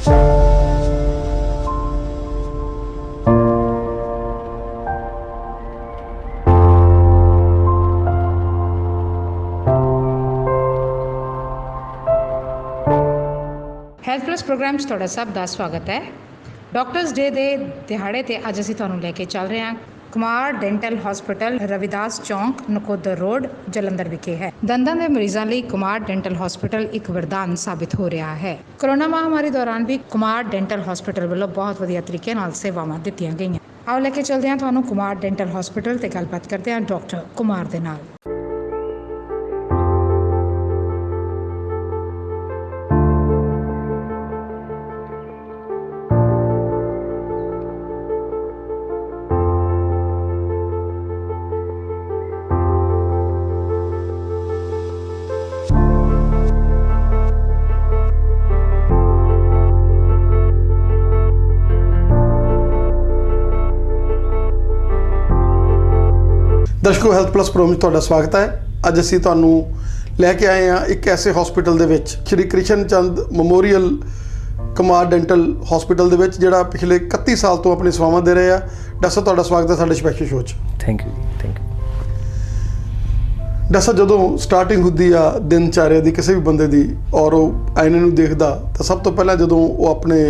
Health plus programme 'ਚ ਤੁਹਾਡਾ ਸਭ ਦਾ ਸਵਾਗਤ ਹੈ। ਡਾਕਟਰਸ ਡੇ ਦੇ ਦਿਹਾੜੇ 'ਤੇ ਅੱਜ ਅਸੀਂ ਤੁਹਾਨੂੰ ਲੈ ਕੇ ਚੱਲ ਰਹੇ ਹਾਂ ਕੁਮਾਰ ਡੈਂਟਲ ਹਸਪੀਟਲ, ਰਵਿਦਾਸ ਚੌਂਕ, ਨਕੋਦਰ ਰੋਡ, ਜਲੰਧਰ ਵਿਖੇ ਹੈ। ਦੰਦਾਂ ਦੇ ਮਰੀਜ਼ਾਂ ਲਈ ਕੁਮਾਰ ਡੈਂਟਲ ਹਸਪੀਟਲ ਇੱਕ ਵਰਦਾਨ ਸਾਬਿਤ ਹੋ ਰਿਹਾ ਹੈ। ਕੋਰੋਨਾ ਮਹਾਮਾਰੀ ਦੌਰਾਨ ਵੀ ਕੁਮਾਰ ਡੈਂਟਲ ਹਸਪੀਟਲ ਵੱਲੋਂ ਬਹੁਤ ਵਧੀਆ ਤਰੀਕੇ ਨਾਲ ਸੇਵਾਵਾਂ ਦਿੱਤੀਆਂ ਗਈਆਂ। ਆਓ ਲੈ ਕੇ ਚੱਲਦੇ ਹਾਂ ਤੁਹਾਨੂੰ ਕੁਮਾਰ ਡੈਂਟਲ ਹਸਪੀਟਲ ਤੇ ਗੱਲਬਾਤ ਕਰਦੇ ਹਾਂ ਡਾਕਟਰ ਕੁਮਾਰ ਦੇ ਨਾਲ। दर्शकों, हैल्थ प्लस प्रोग्राम में तुहाडा स्वागत है। अज असीं तुहानूं लैके आए हैं एक ऐसे हॉस्पिटल दे विच, श्री कृष्ण चंद मैमोरीअल कुमार डेंटल हॉस्पिटल दे विच, जिहड़ा पिछले 31 साल तो अपनी सेवावां दे रहे हैं। डॉक्टर साहब, तुहाडा स्वागत है साडे स्पैशल शो च। Thank you. डॉक्टर साहब, जदों स्टार्टिंग हुंदी आ दिनचर्या दी किसी भी बंदे दी और वो आईने नूं देखदा, तो सब तो पहला जदों वो अपने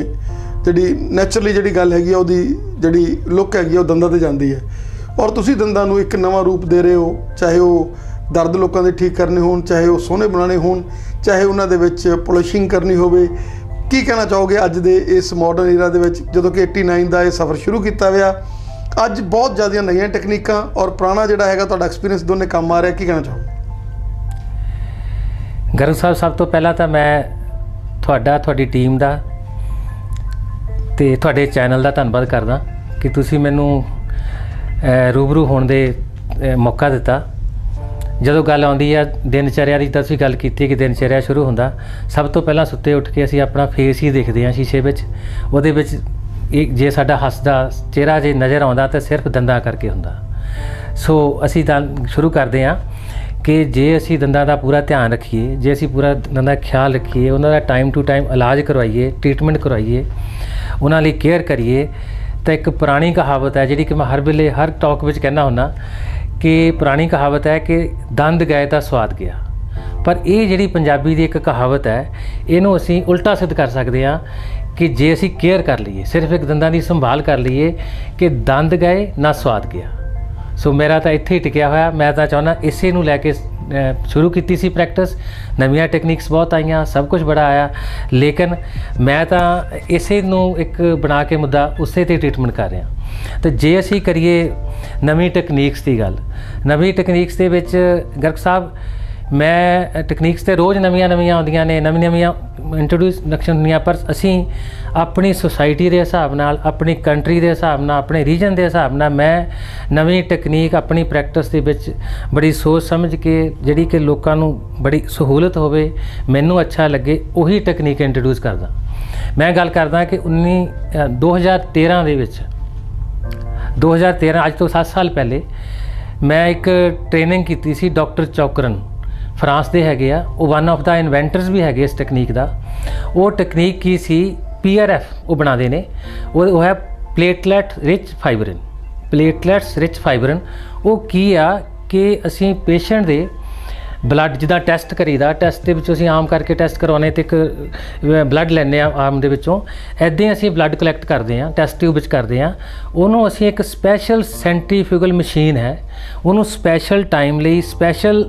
जिहड़ी नैचुरली जिहड़ी गल हैगी ओहदी जिहड़ी लुक हैगी वो दंदां ते जांदी है। और तुसी दंदां नूं एक नवां रूप दे रहे हो, चाहे वो दर्द लोगों के ठीक करने होण, चाहे वो सोहने बनाने होण, चाहे उन्हां दे विच पॉलिशिंग करनी होवे। की कहना चाहोगे अज दे इस मॉडर्न ईरा दे विच, जदों कि 89 का यह सफ़र शुरू किया होया, अज बहुत ज़्यादा नवीं टैक्नीकां और पुराना जिहड़ा हैगा तुहाडा एक्सपीरियंस दोने काम आ रहा, की कहना चाहोगे? गर्ग साहब, सब तो पहला तो मैं तुहाडी टीम का ते तुहाडे चैनल का धन्नवाद करदा कि तुसी मैनूं रूबरू होने दे मौका दिता। जदों गल आउंदी है दिनचर्या की, तुसीं गल कीती कि दिनचर्या शुरू हुंदा, सब तो पहला सुत्ते उठ के असीं अपना फेस ही देखते हैं शीशे विच। उहदे विच जे साडा हसदा चेहरा जे नज़र आउंदा तो सिर्फ दंदां करके हुंदा। सो असीं शुरू करते हैं कि जे असीं दंदां दा पूरा ध्यान रखीए, जे असीं पूरा दंदां दा ख्याल रखीए, उन्हां दा टाइम टू टाइम इलाज करवाइए, ट्रीटमेंट करवाइए, उन्हां लई केयर करिए। तो एक पुरानी कहावत है जिहड़ी कि मैं हर वेले हर टॉक विच कहना हुन्ना कि पुरानी कहावत है कि दंद गए तो स्वाद गया। पर ये जिहड़ी पंजाबी दी एक कहावत है, इहनूं असीं उल्टा सिद्ध कर सकते हैं कि जे असीं केयर कर लीए, सिर्फ एक दंदां दी संभाल कर लीए कि दंद गए ना स्वाद गया। सो मेरा तो इत्थे ही टिकिया होया। मैं तो चाहुंदा इसे नूं लैके शुरू की सी प्रैक्टिस। नवीं टेक्निक्स बहुत आईयां, सब कुछ बड़ा आया, लेकिन मैं तो इसे नूं एक बना के मुद्दा उसे ते ट्रीटमेंट कर रहा। तो जे असीं करिए नवीं टेक्निक्स की गल, नवीं टेक्निक्स दे विच गर्ग साहब, मैं टेक्निक्स तो रोज़ नवीं आउंदियां ने, नवीं इंट्रोड्यूशन हुंदियां, पर असीं अपनी सोसाइटी के हिसाब नाल, अपनी कंट्री के हिसाब नाल, अपने रीजन के हिसाब नाल मैं नवीं टेक्नीक अपनी प्रैक्टिस दे विच बड़ी सोच समझ के, जिहड़ी कि लोकां नूं बड़ी सहूलत होवे, मैनूं अच्छा लगे, उही टेक्नीक इंट्रोड्यूस करदा। मैं गल करदा कि 2013 दे विच 2013 अज तो 7 साल पहले मैं एक ट्रेनिंग की सी डॉक्टर चौकरन, फ्रांस के हैगे आ, वो वन ऑफ द इन्वेंटर्स भी हैगे इस टेक्नीक का। वो टेक्नीक की सी PRF वो बनाते हैं, वो है प्लेटलैट रिच फाइबरिन। प्लेटलैट्स रिच फाइबरिन वो की आ कि असी पेशेंट दे ब्लड जिदा टेस्ट करीदा, टेस्ट के असीं आम करके टेस्ट करवाने तो एक ब्लड लैने आम दे विचों, ऐदां असीं ब्लड कलैक्ट करते हैं, टेस्ट ट्यूब विच करते हैं। उन्होंने असीं एक स्पैशल सेंट्रीफ्यूगल मशीन है, उन्होंने स्पैशल टाइम लई स्पैशल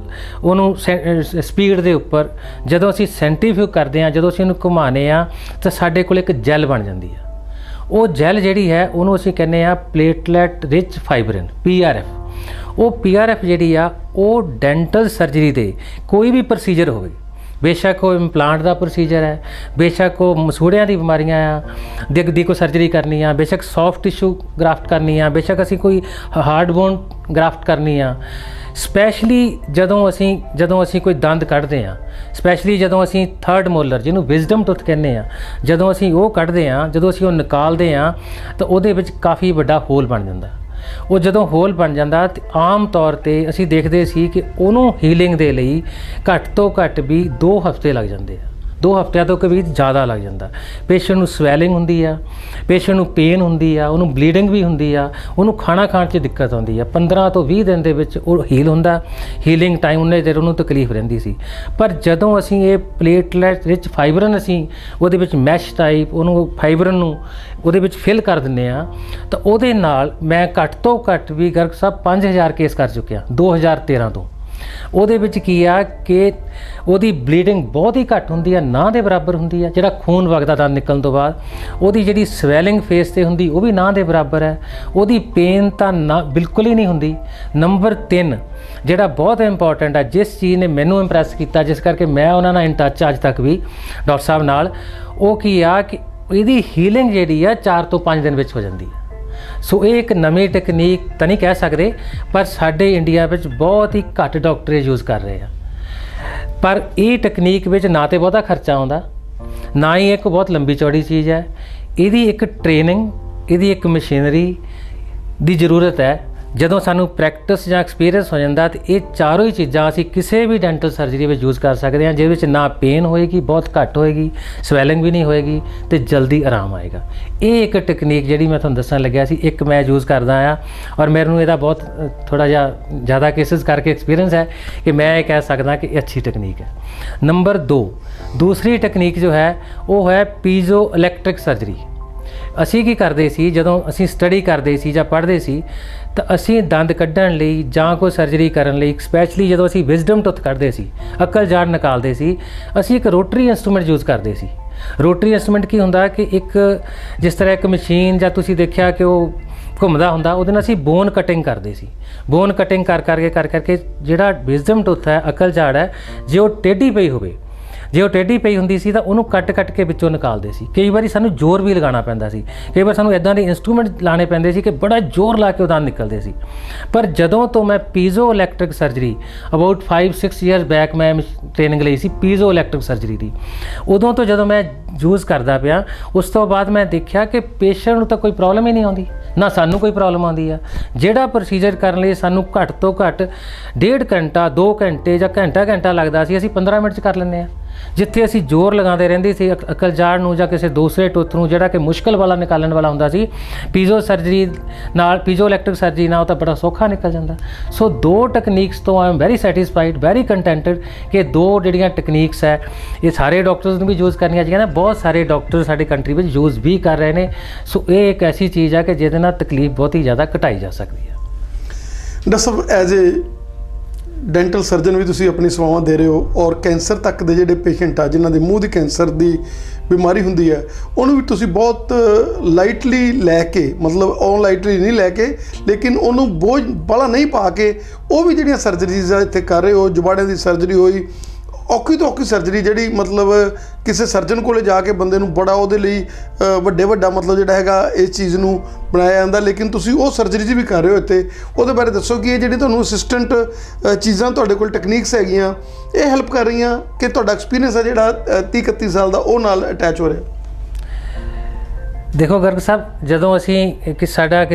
उन्होंने स्पीड के उपर जदों असीं सेंट्रीफ्यूग करते हैं, जदों असीं उन्हूं घुमाने आ तो साडे कोल एक जैल बन जाती है। वो जैल जिहड़ी है उन्होंने असीं कहने आ प्लेटलैट रिच फाइबरिन, PRF। वो PRF जिहड़ी आ वो डेंटल सर्जरी दे कोई भी प्रोसीजर होवे, बेशक वो इंपलांट का प्रोसीजर है, बेशक वो मसूड़ियां दी बीमारियां आ दी कोई सर्जरी करनी आ, बेशक सॉफ्ट टिशू ग्राफ्ट करनी आ, बेशक असीं कोई हार्ड बोन ग्राफ्ट करनी आ, स्पैशली जदों असीं कोई दंद कढ़दे आ, स्पैशली जदों असीं थर्ड मोलर जिन्हों विजडम टुथ कहने आ, जदों असीं वो कढ़दे आ, जदों असीं वो निकालदे आ तो उहदे विच काफ़ी वड्डा होल बन जांदा। वो जदों होल बन जाता तो आम तौर पर असी देखते सी कि उन्होंने हीलिंग के लिए घट तो घट भी 2 हफ्ते लग जाते हैं। 2 ਹਫ਼ਤਿਆਂ ਤੋਂ ਵੀ ਜ਼ਿਆਦਾ ਲੱਗ ਜਾਂਦਾ। ਪੇਸ਼ੈਂਟ ਨੂੰ ਸਵੈਲਿੰਗ ਹੁੰਦੀ ਆ, ਪੇਸ਼ੈਂਟ ਨੂੰ ਪੇਨ ਹੁੰਦੀ ਆ, ਉਹਨੂੰ ਬਲੀਡਿੰਗ ਵੀ ਹੁੰਦੀ ਆ, ਉਹਨੂੰ ਖਾਣਾ ਖਾਣ 'ਚ ਦਿੱਕਤ ਆਉਂਦੀ ਆ। 15 ਤੋਂ 20 ਦਿਨ ਦੇ ਵਿੱਚ ਉਹ ਹੀਲ ਹੁੰਦਾ। ਹੀਲਿੰਗ ਟਾਈਮ ਉਹਨੇ ਜਦੋਂ ਉਹਨੂੰ ਤਕਲੀਫ ਰਹਿੰਦੀ ਸੀ। ਪਰ ਜਦੋਂ ਅਸੀਂ ਇਹ ਪਲੇਟਲੈਟ ਰਿਚ ਫਾਈਬਰਨ ਅਸੀਂ ਉਹਦੇ ਵਿੱਚ ਮੈਸ਼ ਟਾਈਪ ਉਹਨੂੰ ਫਾਈਬਰਨ ਨੂੰ ਉਹਦੇ ਵਿੱਚ ਫਿਲ ਕਰ ਦਿੰਦੇ ਆ, ਤਾਂ ਉਹਦੇ ਨਾਲ ਮੈਂ ਘੱਟ ਤੋਂ ਘੱਟ ਵੀ ਗਰਗ ਸਾਹਿਬ 5000 ਕੇਸ ਕਰ ਚੁੱਕਿਆ 2013 ਤੋਂ। ਉਹਦੇ ਵਿੱਚ ਕੀ ਆ ਕਿ ਉਹਦੀ ਬਲੀਡਿੰਗ ਬਹੁਤ ਹੀ ਘੱਟ ਹੁੰਦੀ ਆ, ਨਾ ਦੇ ਬਰਾਬਰ ਹੁੰਦੀ ਆ। ਜਿਹੜਾ ਖੂਨ ਵਗਦਾ ਦੰਦ ਨਿਕਲਣ ਤੋਂ ਬਾਅਦ, ਉਹਦੀ ਜਿਹੜੀ ਸਵੈਲਿੰਗ ਫੇਸ ਤੇ ਹੁੰਦੀ ਉਹ ਵੀ ਨਾ ਦੇ ਬਰਾਬਰ ਹੈ। ਉਹਦੀ ਪੇਨ ਤਾਂ ਨਾ ਬਿਲਕੁਲ ਹੀ ਨਹੀਂ ਹੁੰਦੀ। ਨੰਬਰ 3 ਜਿਹੜਾ ਬਹੁਤ ਇੰਪੋਰਟੈਂਟ ਆ, ਜਿਸ ਚੀਜ਼ ਨੇ ਮੈਨੂੰ ਇੰਪ੍ਰੈਸ ਕੀਤਾ, ਜਿਸ ਕਰਕੇ ਮੈਂ ਉਹਨਾਂ ਨਾਲ ਇਨ ਟੱਚ ਅੱਜ ਤੱਕ ਵੀ ਡਾਕਟਰ ਸਾਹਿਬ ਨਾਲ, ਉਹ ਕੀ ਆ ਕਿ ਇਹਦੀ ਹੀਲਿੰਗ ਜਿਹੜੀ ਆ 4 ਤੋਂ 5 ਦਿਨ ਵਿੱਚ ਹੋ ਜਾਂਦੀ ਹੈ। ਸੋ ਇਹ ਇੱਕ ਨਵੀਂ ਟੈਕਨੀਕ ਤਾਂ ਨਹੀਂ ਕਹਿ ਸਕਦੇ, ਪਰ ਸਾਡੇ ਇੰਡੀਆ ਵਿੱਚ ਬਹੁਤ ਹੀ ਘੱਟ ਡਾਕਟਰ ਯੂਜ਼ ਕਰ ਰਹੇ ਆ। ਪਰ ਇਹ ਟੈਕਨੀਕ ਵਿੱਚ ਨਾ ਤੇ ਬਹੁਤਾ ਖਰਚਾ ਆਉਂਦਾ, ਨਾ ਹੀ ਇੱਕ ਬਹੁਤ ਲੰਬੀ ਚੌੜੀ ਚੀਜ਼ ਹੈ। ਇਹਦੀ ਇੱਕ ਟ੍ਰੇਨਿੰਗ, ਇਹਦੀ ਇੱਕ ਮਸ਼ੀਨਰੀ ਦੀ ਜ਼ਰੂਰਤ ਹੈ। ਜਦੋਂ ਸਾਨੂੰ ਪ੍ਰੈਕਟਿਸ ਜਾਂ ਐਕਸਪੀਰੀਅੰਸ ਹੋ ਜਾਂਦਾ ਤਾਂ ਇਹ ਚਾਰੋਂ ਹੀ ਚੀਜ਼ਾਂ ਅਸੀਂ ਕਿਸੇ ਵੀ ਡੈਂਟਲ ਸਰਜਰੀ ਵਿੱਚ ਯੂਜ਼ ਕਰ ਸਕਦੇ ਹਾਂ, ਜਿਹਦੇ ਵਿੱਚ ਨਾ ਪੇਨ ਹੋਏਗੀ, ਬਹੁਤ ਘੱਟ ਹੋਏਗੀ, ਸਵੈਲਿੰਗ ਵੀ ਨਹੀਂ ਹੋਏਗੀ ਤੇ ਜਲਦੀ ਆਰਾਮ ਆਏਗਾ। ਇਹ ਇੱਕ ਟੈਕਨੀਕ ਜਿਹੜੀ ਮੈਂ ਤੁਹਾਨੂੰ ਦੱਸਣ ਲੱਗਿਆ ਸੀ, ਇੱਕ ਮੈਂ ਯੂਜ਼ ਕਰਦਾ ਆ, ਔਰ ਮੈਨੂੰ ਇਹਦਾ ਬਹੁਤ ਥੋੜ੍ਹਾ ਜਿਹਾ ਜ਼ਿਆਦਾ ਕੇਸਿਸ ਕਰਕੇ ਐਕਸਪੀਰੀਅੰਸ ਹੈ ਕਿ ਮੈਂ ਇਹ ਕਹਿ ਸਕਦਾ ਕਿ ਇਹ ਅੱਛੀ ਟੈਕਨੀਕ ਹੈ। ਨੰਬਰ 2 ਦੂਸਰੀ ਟੈਕਨੀਕ ਜੋ ਹੈ ਉਹ ਹੈ ਪੀਜ਼ੋ ਇਲੈਕਟ੍ਰਿਕ ਸਰਜਰੀ। ਅਸੀਂ ਕੀ ਕਰਦੇ ਸੀ, ਜਦੋਂ ਅਸੀਂ ਸਟੱਡੀ ਕਰਦੇ ਸੀ ਜਾਂ ਪੜ੍ਹਦੇ ਸੀ, ਤਾਂ ਅਸੀਂ ਦੰਦ ਕੱਢਣ ਲਈ ਜਾਂ ਕੋਈ ਸਰਜਰੀ ਕਰਨ ਲਈ, ਸਪੈਸ਼ਲੀ ਜਦੋਂ ਅਸੀਂ ਵਿਜ਼ਡਮ ਟੁੱਥ ਕੱਢਦੇ ਸੀ, ਅਕਲ ਜਾੜ ਨਿਕਾਲਦੇ ਸੀ, ਅਸੀਂ ਇੱਕ ਰੋਟਰੀ ਇੰਸਟਰੂਮੈਂਟ ਯੂਜ਼ ਕਰਦੇ ਸੀ। ਰੋਟਰੀ ਇੰਸਟਰੂਮੈਂਟ ਕੀ ਹੁੰਦਾ ਕਿ ਇੱਕ ਜਿਸ ਤਰ੍ਹਾਂ ਇੱਕ ਮਸ਼ੀਨ ਜਾਂ ਤੁਸੀਂ ਦੇਖਿਆ ਕਿ ਉਹ ਘੁੰਮਦਾ ਹੁੰਦਾ, ਉਹਦੇ ਨਾਲ ਅਸੀਂ ਬੋਨ ਕਟਿੰਗ ਕਰਦੇ ਸੀ। ਬੋਨ ਕਟਿੰਗ ਕਰਕੇ ਜਿਹੜਾ ਵਿਜ਼ਡਮ ਟੁੱਥ ਹੈ, ਅਕਲ ਜਾੜ ਹੈ, ਜੇ ਉਹ ਟੇਢੀ ਪਈ ਹੋਵੇ, ਜੇ ਉਹ ਟੇਢੀ ਪਈ ਹੁੰਦੀ ਸੀ ਤਾਂ ਉਹਨੂੰ ਕੱਟ ਕੇ ਵਿੱਚੋਂ ਨਿਕਾਲਦੇ ਸੀ। ਕਈ ਵਾਰੀ ਸਾਨੂੰ ਜ਼ੋਰ ਵੀ ਲਗਾਉਣਾ ਪੈਂਦਾ ਸੀ, ਕਈ ਵਾਰ ਸਾਨੂੰ ਇੱਦਾਂ ਦੇ ਇੰਸਟਰੂਮੈਂਟ ਲਾਣੇ ਪੈਂਦੇ ਸੀ ਕਿ ਬੜਾ ਜ਼ੋਰ ਲਾ ਕੇ ਉਹ ਦੰਦ ਨਿਕਲਦੇ ਸੀ। ਪਰ ਜਦੋਂ ਤੋਂ ਮੈਂ piezo electric surgery about 5-6 years back ਮੈਂ ਟ੍ਰੇਨਿੰਗ ਲਈ ਸੀ ਪੀਜ਼ੋ ਇਲੈਕਟ੍ਰਿਕ ਸਰਜਰੀ ਦੀ, ਉਦੋਂ ਤੋਂ ਜਦੋਂ ਮੈਂ ਯੂਜ਼ ਕਰਦਾ ਪਿਆ, ਉਸ ਤੋਂ ਬਾਅਦ ਮੈਂ ਦੇਖਿਆ ਕਿ ਪੇਸ਼ੈਂਟ ਨੂੰ ਤਾਂ ਕੋਈ ਪ੍ਰੋਬਲਮ ਹੀ ਨਹੀਂ ਆਉਂਦੀ, ਨਾ ਸਾਨੂੰ ਕੋਈ ਪ੍ਰੋਬਲਮ ਆਉਂਦੀ ਆ। ਜਿਹੜਾ ਪ੍ਰੋਸੀਜਰ ਕਰਨ ਲਈ ਸਾਨੂੰ ਘੱਟ ਤੋਂ ਘੱਟ 1.5 ਘੰਟਾ 2 ਘੰਟੇ ਜਾਂ ਘੰਟਾ ਲੱਗਦਾ ਸੀ, ਅਸੀਂ 15 ਮਿੰਟ 'ਚ ਕਰ ਲੈਂਦੇ ਹਾਂ। ਜਿੱਥੇ ਅਸੀਂ ਜ਼ੋਰ ਲਗਾਉਂਦੇ ਰਹਿੰਦੇ ਸੀ ਅਕਲ ਜਾੜ ਨੂੰ ਜਾਂ ਕਿਸੇ ਦੂਸਰੇ ਟੁੱਥ ਨੂੰ, ਜਿਹੜਾ ਕਿ ਮੁਸ਼ਕਿਲ ਵਾਲਾ ਨਿਕਾਲਣ ਵਾਲਾ ਹੁੰਦਾ ਸੀ, ਪੀਜ਼ੋ ਸਰਜਰੀ ਨਾਲ, ਪੀਜ਼ੋ ਇਲੈਕਟ੍ਰਿਕ ਸਰਜਰੀ ਨਾਲ ਤਾਂ ਬੜਾ ਸੌਖਾ ਨਿਕਲ ਜਾਂਦਾ। ਸੋ 2 ਟੈਕਨੀਕਸ ਤੋਂ I am very satisfied, very contented ਕਿ 2 ਜਿਹੜੀਆਂ ਟੈਕਨੀਕਸ ਹੈ ਇਹ ਸਾਰੇ ਡਾਕਟਰਸ ਨੂੰ ਵੀ ਯੂਜ਼ ਕਰਨੀਆਂ ਚਾਹੀਦੀਆਂ ਨੇ। ਬਹੁਤ ਸਾਰੇ ਡਾਕਟਰ ਸਾਡੀ ਕੰਟਰੀ ਵਿੱਚ ਯੂਜ਼ ਵੀ ਕਰ ਰਹੇ ਨੇ। ਸੋ ਇਹ ਇੱਕ ਐਸੀ ਚੀਜ਼ ਹੈ ਕਿ ਜਿਹਦੇ ਨਾਲ ਤਕਲੀਫ ਬਹੁਤ ਹੀ ਜ਼ਿਆਦਾ ਘਟਾਈ ਜਾ ਸਕਦੀ ਹੈ। Doctor Sahib, as a dental surgeon ਵੀ ਤੁਸੀਂ ਆਪਣੀ ਸੇਵਾਵਾਂ ਦੇ ਰਹੇ ਹੋ, ਔਰ ਕੈਂਸਰ ਤੱਕ ਦੇ ਜਿਹੜੇ ਪੇਸ਼ੈਂਟ ਆ ਜਿਨ੍ਹਾਂ ਦੇ ਮੂੰਹ ਦੀ ਕੈਂਸਰ ਦੀ ਬਿਮਾਰੀ ਹੁੰਦੀ ਹੈ, ਉਹਨੂੰ ਵੀ ਤੁਸੀਂ ਬਹੁਤ ਲਾਈਟਲੀ ਲੈ ਕੇ, ਮਤਲਬ ਔਨ ਲਾਈਟਲੀ ਨਹੀਂ ਲੈ ਕੇ, ਲੇਕਿਨ ਉਹਨੂੰ ਬੋਝ ਬਾਹਲਾ ਨਹੀਂ ਪਾ ਕੇ ਉਹ ਵੀ ਜਿਹੜੀਆਂ ਸਰਜਰੀਜ਼ ਆ ਇੱਥੇ ਕਰ ਰਹੇ ਹੋ। ਜੁਬਾੜਿਆਂ ਦੀ ਸਰਜਰੀ ਹੋਈ, ਔਖੀ ਤੋਂ ਔਖੀ ਸਰਜਰੀ ਜਿਹੜੀ ਮਤਲਬ ਕਿਸੇ ਸਰਜਨ ਕੋਲੇ ਜਾ ਕੇ ਬੰਦੇ ਨੂੰ ਬੜਾ ਉਹਦੇ ਲਈ ਵੱਡਾ ਮਤਲਬ ਜਿਹੜਾ ਹੈਗਾ ਇਸ ਚੀਜ਼ ਨੂੰ ਬਣਾਇਆ ਜਾਂਦਾ, ਲੇਕਿਨ ਤੁਸੀਂ ਉਹ ਸਰਜਰੀ ਵੀ ਕਰ ਰਹੇ ਹੋ ਇੱਥੇ। ਉਹਦੇ ਬਾਰੇ ਦੱਸੋ ਕਿ ਇਹ ਜਿਹੜੀ ਤੁਹਾਨੂੰ ਅਸਿਸਟੈਂਟ ਚੀਜ਼ਾਂ ਤੁਹਾਡੇ ਕੋਲ ਟੈਕਨੀਕਸ ਹੈਗੀਆਂ, ਇਹ ਹੈਲਪ ਕਰ ਰਹੀਆਂ ਕਿ ਤੁਹਾਡਾ ਐਕਸਪੀਰੀਅੰਸ ਹੈ ਜਿਹੜਾ 30-31 ਸਾਲ ਦਾ ਉਹ ਨਾਲ ਅਟੈਚ ਹੋ ਰਿਹਾ? ਦੇਖੋ ਗਰਗ ਸਾਹਿਬ, ਜਦੋਂ ਅਸੀਂ ਸਾਡਾ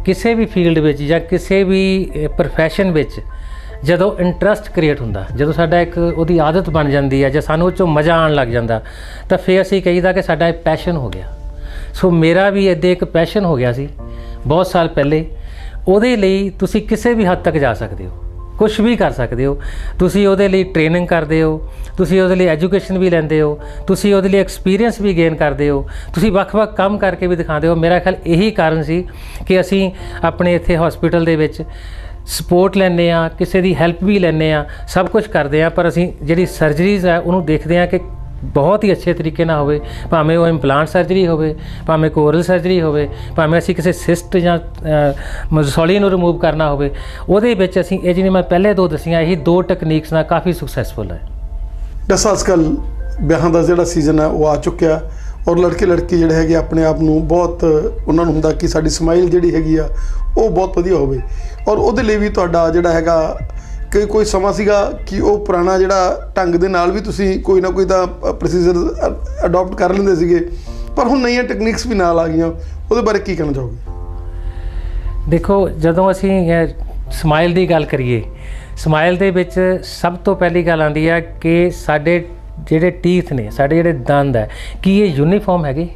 ਕਿਸੇ ਵੀ ਫੀਲਡ ਵਿੱਚ ਜਾਂ ਕਿਸੇ ਵੀ ਪ੍ਰੋਫੈਸ਼ਨ ਵਿੱਚ ਜਦੋਂ ਇੰਟਰਸਟ ਕ੍ਰੀਏਟ ਹੁੰਦਾ, ਜਦੋਂ ਸਾਡਾ ਇੱਕ ਉਹਦੀ ਆਦਤ ਬਣ ਜਾਂਦੀ ਹੈ ਜਾਂ ਸਾਨੂੰ ਉਹ 'ਚੋਂ ਮਜ਼ਾ ਆਉਣ ਲੱਗ ਜਾਂਦਾ, ਤਾਂ ਫਿਰ ਅਸੀਂ ਕਹੀਦਾ ਕਿ ਸਾਡਾ ਇਹ ਪੈਸ਼ਨ ਹੋ ਗਿਆ। ਸੋ ਮੇਰਾ ਵੀ ਇੱਦਾਂ ਇੱਕ ਪੈਸ਼ਨ ਹੋ ਗਿਆ ਸੀ ਬਹੁਤ ਸਾਲ ਪਹਿਲੇ। ਉਹਦੇ ਲਈ ਤੁਸੀਂ ਕਿਸੇ ਵੀ ਹੱਦ ਤੱਕ ਜਾ ਸਕਦੇ ਹੋ, ਕੁਛ ਵੀ ਕਰ ਸਕਦੇ ਹੋ। ਤੁਸੀਂ ਉਹਦੇ ਲਈ ਟ੍ਰੇਨਿੰਗ ਕਰਦੇ ਹੋ, ਤੁਸੀਂ ਉਹਦੇ ਲਈ ਐਜੂਕੇਸ਼ਨ ਵੀ ਲੈਂਦੇ ਹੋ, ਤੁਸੀਂ ਉਹਦੇ ਲਈ ਐਕਸਪੀਰੀਅੰਸ ਵੀ ਗੇਨ ਕਰਦੇ ਹੋ, ਤੁਸੀਂ ਵੱਖ-ਵੱਖ ਕੰਮ ਕਰਕੇ ਵੀ ਦਿਖਾਉਂਦੇ ਹੋ। ਮੇਰਾ ਖਿਆਲ ਇਹੀ ਕਾਰਨ ਸੀ ਕਿ ਅਸੀਂ ਆਪਣੇ ਇੱਥੇ ਹਸਪੀਟਲ ਦੇ ਵਿੱਚ ਸਪੋਰਟ ਲੈਂਦੇ ਹਾਂ, ਕਿਸੇ ਦੀ ਹੈਲਪ ਵੀ ਲੈਂਦੇ ਹਾਂ, ਸਭ ਕੁਝ ਕਰਦੇ ਹਾਂ, ਪਰ ਅਸੀਂ ਜਿਹੜੀ ਸਰਜਰੀਜ਼ ਹੈ ਉਹਨੂੰ ਦੇਖਦੇ ਹਾਂ ਕਿ ਬਹੁਤ ਹੀ ਅੱਛੇ ਤਰੀਕੇ ਨਾਲ ਹੋਵੇ। ਭਾਵੇਂ ਉਹ ਇੰਪਲਾਂਟ ਸਰਜਰੀ ਹੋਵੇ, ਭਾਵੇਂ ਕੋਰਲ ਸਰਜਰੀ ਹੋਵੇ, ਭਾਵੇਂ ਅਸੀਂ ਕਿਸੇ ਸਿਸਟ ਜਾਂ ਮਸੌਲੀ ਨੂੰ ਰਿਮੂਵ ਕਰਨਾ ਹੋਵੇ, ਉਹਦੇ ਵਿੱਚ ਅਸੀਂ ਇਹ ਜਿਹੜੀਆਂ ਮੈਂ ਪਹਿਲੇ 2 ਦੱਸੀਆਂ, ਇਹੀ 2 ਟੈਕਨੀਕਸ ਨਾਲ ਕਾਫੀ ਸਕਸੈਸਫੁਲ ਹੈ। ਡਾਕਟਰ ਅੱਜ ਕੱਲ੍ਹ ਵਿਆਹਾਂ ਦਾ ਜਿਹੜਾ ਸੀਜ਼ਨ ਹੈ ਉਹ ਆ ਚੁੱਕਿਆ, ਔਰ ਲੜਕੇ ਜਿਹੜੇ ਹੈਗੇ ਆਪਣੇ ਆਪ ਨੂੰ ਬਹੁਤ ਉਹਨਾਂ ਨੂੰ ਹੁੰਦਾ ਕਿ ਸਾਡੀ ਸਮਾਈਲ ਜਿਹੜੀ ਹੈਗੀ ਆ ਉਹ ਬਹੁਤ ਵਧੀਆ ਹੋਵੇ, ਔਰ ਉਹਦੇ ਲਈ ਵੀ ਤੁਹਾਡਾ ਜਿਹੜਾ ਹੈਗਾ ਕਿ ਕੋਈ ਸਮਾਂ ਸੀਗਾ ਕਿ ਉਹ ਪੁਰਾਣਾ ਜਿਹੜਾ ਢੰਗ ਦੇ ਨਾਲ ਵੀ ਤੁਸੀਂ ਕੋਈ ਨਾ ਕੋਈ ਤਾਂ ਪ੍ਰੋਸੀਜਰ ਅਡਾਪਟ ਕਰ ਲੈਂਦੇ ਸੀਗੇ, ਪਰ ਹੁਣ ਨਵੀਆਂ ਟੈਕਨੀਕਸ ਵੀ ਨਾਲ ਆ ਗਈਆਂ, ਉਹਦੇ ਬਾਰੇ ਕੀ ਕਹਿਣਾ ਚਾਹੋਗੇ? ਦੇਖੋ, ਜਦੋਂ ਅਸੀਂ ਸਮਾਈਲ ਦੀ ਗੱਲ ਕਰੀਏ, ਸਮਾਈਲ ਦੇ ਵਿੱਚ ਸਭ ਤੋਂ ਪਹਿਲੀ ਗੱਲ ਆਉਂਦੀ ਹੈ ਕਿ ਸਾਡੇ ਜਿਹੜੇ ਟੀਥ ਨੇ, ਸਾਡੇ ਜਿਹੜੇ ਦੰਦ ਹੈ, ਕੀ ਇਹ ਯੂਨੀਫਾਰਮ ਹੈਗੇ?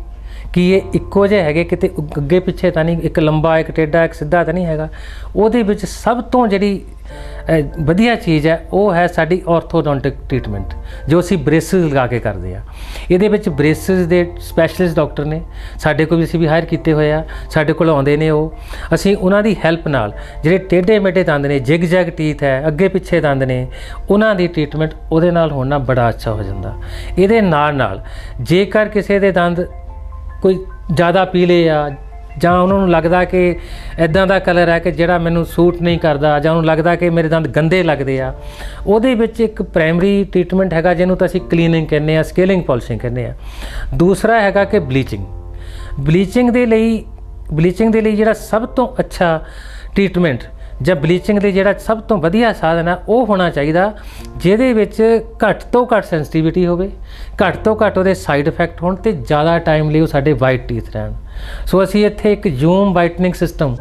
ਕੀ ਇਹ ਇੱਕੋ ਜਿਹੇ ਹੈਗੇ? ਕਿਤੇ ਅੱਗੇ ਪਿੱਛੇ ਤਾਂ ਨਹੀਂ, ਇੱਕ ਲੰਬਾ ਇੱਕ ਟੇਢਾ ਇੱਕ ਸਿੱਧਾ ਤਾਂ ਨਹੀਂ ਹੈਗਾ? ਉਹਦੇ ਵਿੱਚ ਸਭ ਤੋਂ ਜਿਹੜੀ ਵਧੀਆ ਚੀਜ਼ ਹੈ ਉਹ ਹੈ ਸਾਡੀ ਆਰਥੋਡੋਂਟਿਕ ਟ੍ਰੀਟਮੈਂਟ, ਜੋ ਅਸੀਂ ਬ੍ਰੇਸਿਸ ਲਗਾ ਕੇ ਕਰਦੇ ਆ। ਇਹਦੇ ਵਿੱਚ ਬ੍ਰੇਸਿਸ ਦੇ ਸਪੈਸ਼ਲਿਸਟ ਡਾਕਟਰ ਨੇ ਸਾਡੇ ਕੋਲ, ਅਸੀਂ ਵੀ ਹਾਇਰ ਕੀਤੇ ਹੋਏ ਆ, ਸਾਡੇ ਕੋਲ ਆਉਂਦੇ ਨੇ ਉਹ। ਅਸੀਂ ਉਹਨਾਂ ਦੀ ਹੈਲਪ ਨਾਲ ਜਿਹੜੇ ਟੇਢੇ ਮੇਢੇ ਦੰਦ ਨੇ, ਜਿਗ ਜੈਗ ਟੀਥ ਹੈ, ਅੱਗੇ ਪਿੱਛੇ ਦੰਦ ਨੇ, ਉਹਨਾਂ ਦੀ ਟ੍ਰੀਟਮੈਂਟ ਉਹਦੇ ਨਾਲ ਹੋਣ ਨਾਲ ਬੜਾ ਅੱਛਾ ਹੋ ਜਾਂਦਾ। ਇਹਦੇ ਨਾਲ ਜੇਕਰ ਕਿਸੇ ਦੇ ਦੰਦ ਕੋਈ ਜ਼ਿਆਦਾ ਪੀਲੇ ਆ, ਜਾਂ ਉਹਨਾਂ ਨੂੰ ਲੱਗਦਾ ਕਿ ਇੱਦਾਂ ਦਾ ਕਲਰ ਹੈ ਕਿ ਜਿਹੜਾ ਮੈਨੂੰ ਸੂਟ ਨਹੀਂ ਕਰਦਾ, ਜਾਂ ਉਹਨੂੰ ਲੱਗਦਾ ਕਿ ਮੇਰੇ ਦੰਦ ਗੰਦੇ ਲੱਗਦੇ ਆ, ਉਹਦੇ ਵਿੱਚ ਇੱਕ ਪ੍ਰਾਇਮਰੀ ਟ੍ਰੀਟਮੈਂਟ ਹੈਗਾ ਜਿਹਨੂੰ ਤਾਂ ਅਸੀਂ ਕਲੀਨਿੰਗ ਕਹਿੰਦੇ ਆ, ਸਕੇਲਿੰਗ ਪਾਲਿਸ਼ਿੰਗ ਕਹਿੰਦੇ ਆ। ਦੂਸਰਾ ਹੈਗਾ ਕਿ ਬਲੀਚਿੰਗ ਦੇ ਲਈ ਜਿਹੜਾ ਸਭ ਤੋਂ ਅੱਛਾ ਟ੍ਰੀਟਮੈਂਟ ਜਾਂ ਬਲੀਚਿੰਗ ਦੇ ਜਿਹੜਾ ਸਭ ਤੋਂ ਵਧੀਆ ਸਾਧਨ ਹੈ ਉਹ ਹੋਣਾ ਚਾਹੀਦਾ ਜਿਹਦੇ ਵਿੱਚ ਘੱਟ ਤੋਂ ਘੱਟ ਸੈਂਸਿਟੀਵਿਟੀ ਹੋਵੇ, ਘੱਟ ਤੋਂ ਘੱਟ ਉਹਦੇ ਸਾਈਡ ਇਫੈਕਟ ਹੋਣ, ਅਤੇ ਜ਼ਿਆਦਾ ਟਾਈਮ ਲਈ ਉਹ ਸਾਡੇ ਵਾਈਟ ਟੀਥ ਰਹਿਣ। ਸੋ ਅਸੀਂ ਇੱਥੇ ਇੱਕ ਜ਼ੂਮ ਵਾਈਟਨਿੰਗ ਸਿਸਟਮ,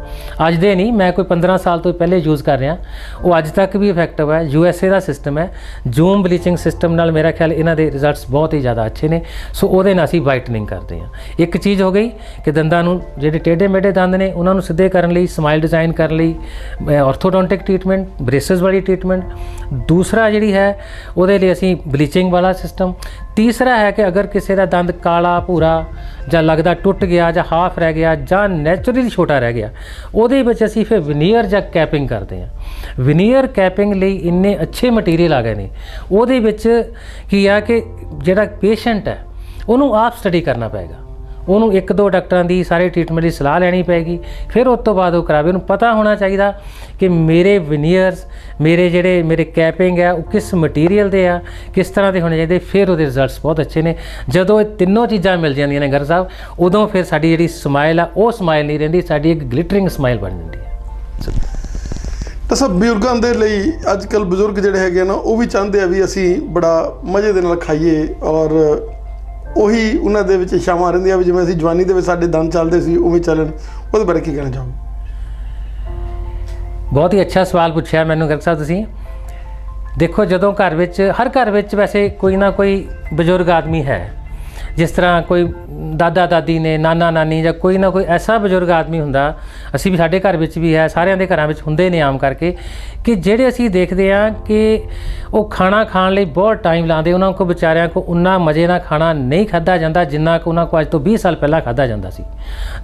ਅੱਜ ਦੇ ਨਹੀਂ, ਮੈਂ ਕੋਈ 15 ਸਾਲ ਤੋਂ ਪਹਿਲੇ ਯੂਜ਼ ਕਰ ਰਿਹਾ, ਉਹ ਅੱਜ ਤੱਕ ਵੀ ਇਫੈਕਟਿਵ ਹੈ। USA ਦਾ ਸਿਸਟਮ ਹੈ ਜ਼ੂਮ ਬਲੀਚਿੰਗ ਸਿਸਟਮ ਨਾਲ, ਮੇਰਾ ਖਿਆਲ ਇਹਨਾਂ ਦੇ ਰਿਜ਼ਲਟਸ ਬਹੁਤ ਹੀ ਜ਼ਿਆਦਾ ਅੱਛੇ ਨੇ। ਸੋ ਉਹਦੇ ਨਾਲ ਅਸੀਂ ਵਾਈਟਨਿੰਗ ਕਰਦੇ ਹਾਂ। ਇੱਕ ਚੀਜ਼ ਹੋ ਗਈ ਕਿ ਦੰਦਾਂ ਨੂੰ, ਜਿਹੜੇ ਟੇਢੇ ਮੇਢੇ ਦੰਦ ਨੇ ਉਹਨਾਂ ਨੂੰ ਸਿੱਧੇ ਕਰਨ ਲਈ, ਸਮਾਈਲ ਡਿਜ਼ਾਈਨ ਕਰਨ ਲਈ ਆਰਥੋਡੋਂਟਿਕ ਟ੍ਰੀਟਮੈਂਟ, ਬ੍ਰੇਸਿਸ ਵਾਲੀ ਟ੍ਰੀਟਮੈਂਟ। ਦੂਸਰਾ ਜਿਹੜੀ ਹੈ ਉਹਦੇ ਲਈ ਅਸੀਂ ਬਲੀਚਿੰਗ ਵਾਲਾ ਸਿਸਟਮ। ਤੀਸਰਾ ਹੈ ਕਿ ਅਗਰ ਕਿਸੇ ਦਾ ਦੰਦ ਕਾਲਾ ਭੂਰਾ ਜਾਂ ਲੱਗਦਾ ਟੁੱਟ ਗਿਆ ਜਾਂ ਹਾਫ ਰਹਿ ਗਿਆ ਜਾਂ ਨੈਚੁਰਲੀ ਛੋਟਾ ਰਹਿ ਗਿਆ, ਉਹਦੇ ਵਿੱਚ ਅਸੀਂ ਫਿਰ ਵਿਨੀਅਰ ਜਾਂ ਕੈਪਿੰਗ ਕਰਦੇ ਹਾਂ। ਵਿਨੀਅਰ ਕੈਪਿੰਗ ਲਈ ਇੰਨੇ ਅੱਛੇ ਮਟੀਰੀਅਲ ਆ ਗਏ ਨੇ। ਉਹਦੇ ਵਿੱਚ ਕੀ ਆ ਕਿ ਜਿਹੜਾ ਪੇਸ਼ੈਂਟ ਹੈ ਉਹਨੂੰ ਆਪ ਸਟੱਡੀ ਕਰਨਾ ਪਏਗਾ, ਉਹਨੂੰ 1-2 ਡਾਕਟਰਾਂ ਦੀ ਸਾਰੇ ਟ੍ਰੀਟਮੈਂਟ ਦੀ ਸਲਾਹ ਲੈਣੀ ਪਏਗੀ, ਫਿਰ ਉਸ ਤੋਂ ਬਾਅਦ ਉਹ ਕਰਾਵੇ। ਉਹਨੂੰ ਪਤਾ ਹੋਣਾ ਚਾਹੀਦਾ ਕਿ ਮੇਰੇ ਵਿਨੀਅਰਸ, ਮੇਰੇ ਕੈਪਿੰਗ ਹੈ ਉਹ ਕਿਸ ਮਟੀਰੀਅਲ ਦੇ ਆ, ਕਿਸ ਤਰ੍ਹਾਂ ਦੇ ਹੋਣੇ ਚਾਹੀਦੇ, ਫਿਰ ਉਹਦੇ ਰਿਜ਼ਲਟਸ ਬਹੁਤ ਅੱਛੇ ਨੇ। ਜਦੋਂ ਇਹ ਤਿੰਨੋਂ ਚੀਜ਼ਾਂ ਮਿਲ ਜਾਂਦੀਆਂ ਨੇ ਗਰ ਸਾਹਿਬ, ਉਦੋਂ ਫਿਰ ਸਾਡੀ ਜਿਹੜੀ ਸਮਾਈਲ ਆ ਉਹ ਸਮਾਈਲ ਨਹੀਂ ਰਹਿੰਦੀ, ਸਾਡੀ ਇੱਕ ਗਲਿਟਰਿੰਗ ਸਮਾਈਲ ਬਣ ਜਾਂਦੀ ਹੈ। ਤਾਂ ਸਭ ਬਜ਼ੁਰਗਾਂ ਦੇ ਲਈ ਅੱਜ ਕੱਲ੍ਹ ਬਜ਼ੁਰਗ ਜਿਹੜੇ ਹੈਗੇ ਨਾ ਉਹ ਵੀ ਚਾਹੁੰਦੇ ਆ ਵੀ ਅਸੀਂ ਬੜਾ ਮਜ਼ੇ ਦੇ ਨਾਲ ਖਾਈਏ, ਔਰ ਉਹੀ ਉਹਨਾਂ ਦੇ ਵਿੱਚ ਇੱਛਾਵਾਂ ਰਹਿੰਦੀਆਂ ਵੀ ਜਿਵੇਂ ਅਸੀਂ ਜਵਾਨੀ ਦੇ ਵਿੱਚ ਸਾਡੇ ਦੰਦ ਚੱਲਦੇ ਸੀ ਉਵੇਂ ਚੱਲਣ। ਉਹਦੇ ਬਾਰੇ ਕੀ ਕਹਿਣਾ ਚਾਹੋਗੇ? ਬਹੁਤ ਹੀ ਅੱਛਾ ਸਵਾਲ ਪੁੱਛਿਆ ਮੈਨੂੰ ਗਰਗ ਸਾਹਿਬ ਤੁਸੀਂ। ਦੇਖੋ, ਜਦੋਂ ਹਰ ਘਰ ਵਿੱਚ ਵੈਸੇ ਕੋਈ ਨਾ ਕੋਈ ਬਜ਼ੁਰਗ ਆਦਮੀ ਹੈ, ਜਿਸ ਤਰ੍ਹਾਂ ਕੋਈ ਦਾਦਾ ਦਾਦੀ ਨੇ, ਨਾਨਾ ਨਾਨੀ, ਜਾਂ ਕੋਈ ਨਾ ਕੋਈ ਐਸਾ ਬਜ਼ੁਰਗ ਆਦਮੀ ਹੁੰਦਾ, ਅਸੀਂ ਵੀ, ਸਾਡੇ ਘਰ ਵਿੱਚ ਵੀ ਹੈ, ਸਾਰਿਆਂ ਦੇ ਘਰਾਂ ਵਿੱਚ ਹੁੰਦੇ ਨੇ ਆਮ ਕਰਕੇ, ਕਿ ਜਿਹੜੇ ਅਸੀਂ ਦੇਖਦੇ ਹਾਂ ਕਿ ਉਹ ਖਾਣਾ ਖਾਣ ਲਈ ਬਹੁਤ ਟਾਈਮ ਲਾਉਂਦੇ। ਉਹਨਾਂ ਕੋਲ ਵਿਚਾਰਿਆਂ ਕੋਲ ਉਨਾ ਮਜ਼ੇ ਨਾਲ ਖਾਣਾ ਨਹੀਂ ਖਾਧਾ ਜਾਂਦਾ ਜਿੰਨਾ ਕਿ ਉਹਨਾਂ ਕੋਲ ਅੱਜ ਤੋਂ 20 ਸਾਲ ਪਹਿਲਾਂ ਖਾਧਾ ਜਾਂਦਾ ਸੀ।